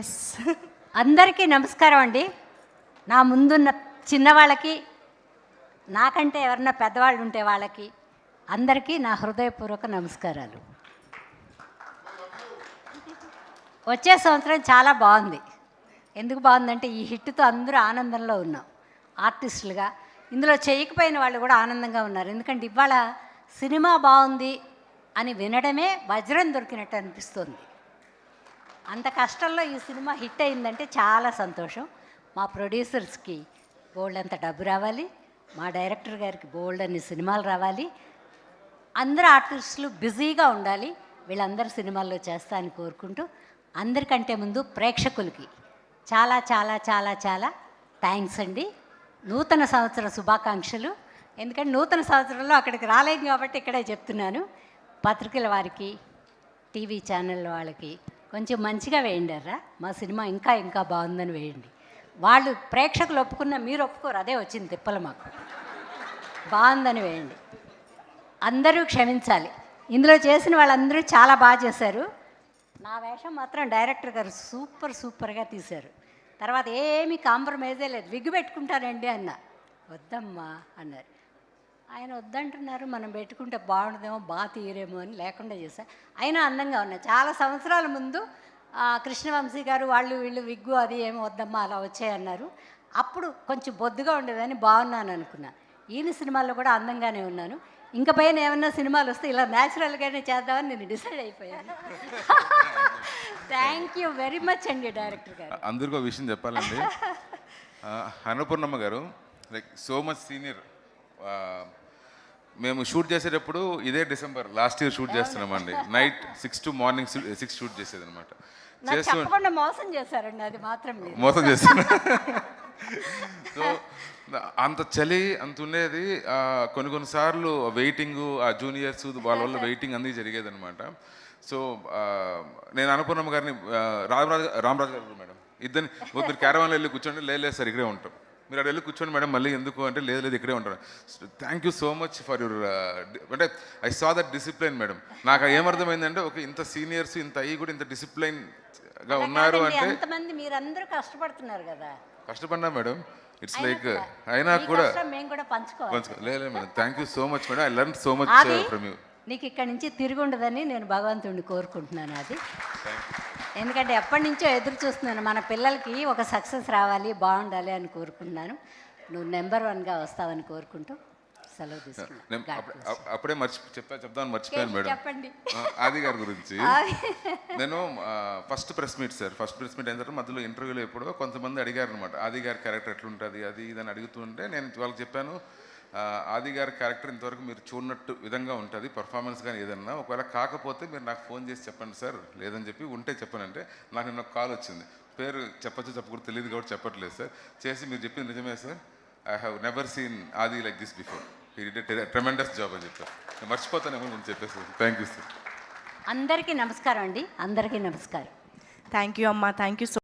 Yes. అందరికీ నమస్కారం అండి. నా ముందున్న చిన్నవాళ్ళకి, నాకంటే ఎవరన్నా పెద్దవాళ్ళు ఉంటే వాళ్ళకి అందరికీ నా హృదయపూర్వక నమస్కారాలు. వచ్చే సంవత్సరం చాలా బాగుంది. ఎందుకు బాగుందంటే ఈ హిట్తో అందరూ ఆనందంలో ఉన్నాం. ఆర్టిస్టులుగా ఇందులో చేయకపోయిన వాళ్ళు కూడా ఆనందంగా ఉన్నారు. ఎందుకంటే ఇవాళ సినిమా బాగుంది అని వినడమే వజ్రం దొరికినట్టు అనిపిస్తుంది. అంత కష్టంలో ఈ సినిమా హిట్ అయిందంటే చాలా సంతోషం. మా ప్రొడ్యూసర్స్కి బోల్డ్ అంత డబ్బు రావాలి, మా డైరెక్టర్ గారికి బోల్డ్ అన్ని సినిమాలు రావాలి, అందరు ఆర్టిస్టులు బిజీగా ఉండాలి, వీళ్ళందరూ సినిమాల్లో చేస్తా అని కోరుకుంటూ, అందరికంటే ముందు ప్రేక్షకులకి చాలా చాలా చాలా చాలా థ్యాంక్స్ అండి. నూతన సంవత్సర శుభాకాంక్షలు. ఎందుకంటే నూతన సంవత్సరంలో అక్కడికి రాలేం కాబట్టి ఇక్కడే చెప్తున్నాను. పత్రికల వారికి, టీవీ ఛానల్ వాళ్ళకి కొంచెం మంచిగా వేయండిరా, మా సినిమా ఇంకా ఇంకా బాగుందని వేయండి. వాళ్ళు ప్రేక్షకులు ఒప్పుకున్న మీరు ఒప్పుకోరు, అదే వచ్చింది తిప్పలు మాకు. బాగుందని వేయండి. అందరూ క్షమించాలి, ఇందులో చేసిన వాళ్ళందరూ చాలా బాగా చేశారు. నా వేషం మాత్రం డైరెక్టర్ గారు సూపర్గా తీశారు. తర్వాత ఏమీ కాంప్రమైజే లేదు. విగ్గు పెట్టుకుంటానండి అన్న, వద్దమ్మా అన్నారు. ఆయన వద్దంటున్నారు, మనం పెట్టుకుంటే బాగుండదేమో, బాగా తీయరేమో అని లేకుండా చేశారు. అయినా అందంగా ఉన్నాయి. చాలా సంవత్సరాల ముందు కృష్ణవంశీ గారు వాళ్ళు వీళ్ళు విగ్గు అది ఏమో వద్దమ్మా అలా వచ్చాయన్నారు. అప్పుడు కొంచెం బొద్దుగా ఉండేదని బాగున్నాను అనుకున్నా. ఈయన సినిమాల్లో కూడా అందంగానే ఉన్నాను. ఇంక పైన ఏమన్నా సినిమాలు వస్తే ఇలా న్యాచురల్గానే చేద్దామని నేను డిసైడ్ అయిపోయాను. థ్యాంక్ యూ వెరీ మచ్ అండి డైరెక్టర్ గారు. అందరికీ ఒక విషయం చెప్పాలండి. అన్నపూర్ణమ్మ గారు లైక్ సో మచ్ సీనియర్. మేము షూట్ చేసేటప్పుడు ఇదే డిసెంబర్ లాస్ట్ ఇయర్ షూట్ చేస్తున్నామండి. నైట్ 6 to మార్నింగ్ 6 షూట్ చేసేది అనమాట. చెప్పకుండా మోసం చేశారండి, అది మాత్రం మోసం చేస్తాను. సో అంత చలి అంత ఉండేది. కొన్నిసార్లు వెయిటింగ్, ఆ జూనియర్స్ వాళ్ళ వల్ల వెయిటింగ్ అన్నీ జరిగేది అనమాట. సో నేను అన్నపూర్ణమ్మ గారిని రామరాజు గారు మేడం ఇద్దరిని, మీరు క్యారవాన్లో వెళ్ళి కూర్చోండి, లేదు సార్ ఇక్కడే ఉంటాం, మీరు అక్కడ వెళ్ళి కూర్చోండి మేడం మళ్ళీ ఎందుకు అంటే లేదు ఇక్కడే ఉంటాను. Thank you so much for your అంటే I saw that discipline madam. నాకు ఏమర్థమైందంటే ఒక ఇంత సీనియర్స్ ఇంత అయ్యి కూడా ఇంత డిసిప్లైన్గా ఉన్నారు అంటే ఎంతమంది మీరందరూ కష్టపడుతున్నారు కదా. కష్టపడినా మేడం, ఇట్స్ లైక్ అయినా కూడా మేము కూడా పంచుకోవాలి. లేదు madam, thank you so much madam. I learn so much from you. నీకు ఇక్కడి నుంచి తిరిగి ఉండదని నేను భగవంతుడిని కోరుకుంటున్నాను. అది ఎందుకంటే ఎప్పటి నుంచో ఎదురు చూస్తున్నాను, మన పిల్లలకి ఒక సక్సెస్ రావాలి, బాగుండాలి అని కోరుకుంటున్నాను. నువ్వు నెంబర్ 1గా వస్తావని కోరుకుంటూ సెలవు తీసుకున్నాను. అప్పుడే చెప్దామని మర్చిపోయాను మేడం. చెప్పండి ఆది గారి గురించి. నేను ఫస్ట్ ప్రెస్ మీట్ అయిన తర్వాత మధ్యలో ఇంటర్వ్యూలో ఎప్పుడో కొంతమంది అడిగారు అనమాట, ఆది గారి క్యారెక్టర్ ఎట్లుంటుంది అది ఇదని అడుగుతుంటే నేను వాళ్ళకి చెప్పాను, ఆది గారి క్యారెక్టర్ ఇంతవరకు మీరు చూడనట్టు విధంగా ఉంటుంది, పర్ఫార్మెన్స్ కానీ ఏదన్నా. ఒకవేళ కాకపోతే మీరు నాకు ఫోన్ చేసి చెప్పండి సార్, లేదని చెప్పి ఉంటే చెప్పానంటే నాకు నిన్న కాల్ వచ్చింది. పేరు చెప్పకూడదు తెలియదు కాబట్టి చెప్పట్లేదు సార్. చేసి మీరు చెప్పింది నిజమే sir, I have never seen Aadi like this before, he did a tremendous job అని చెప్పారు. నేను మర్చిపోతానేమో నేను చెప్పేసి. Thank you sir. అందరికీ నమస్కారం అండి. అందరికీ నమస్కారం. థ్యాంక్ యూ అమ్మా. Thank you so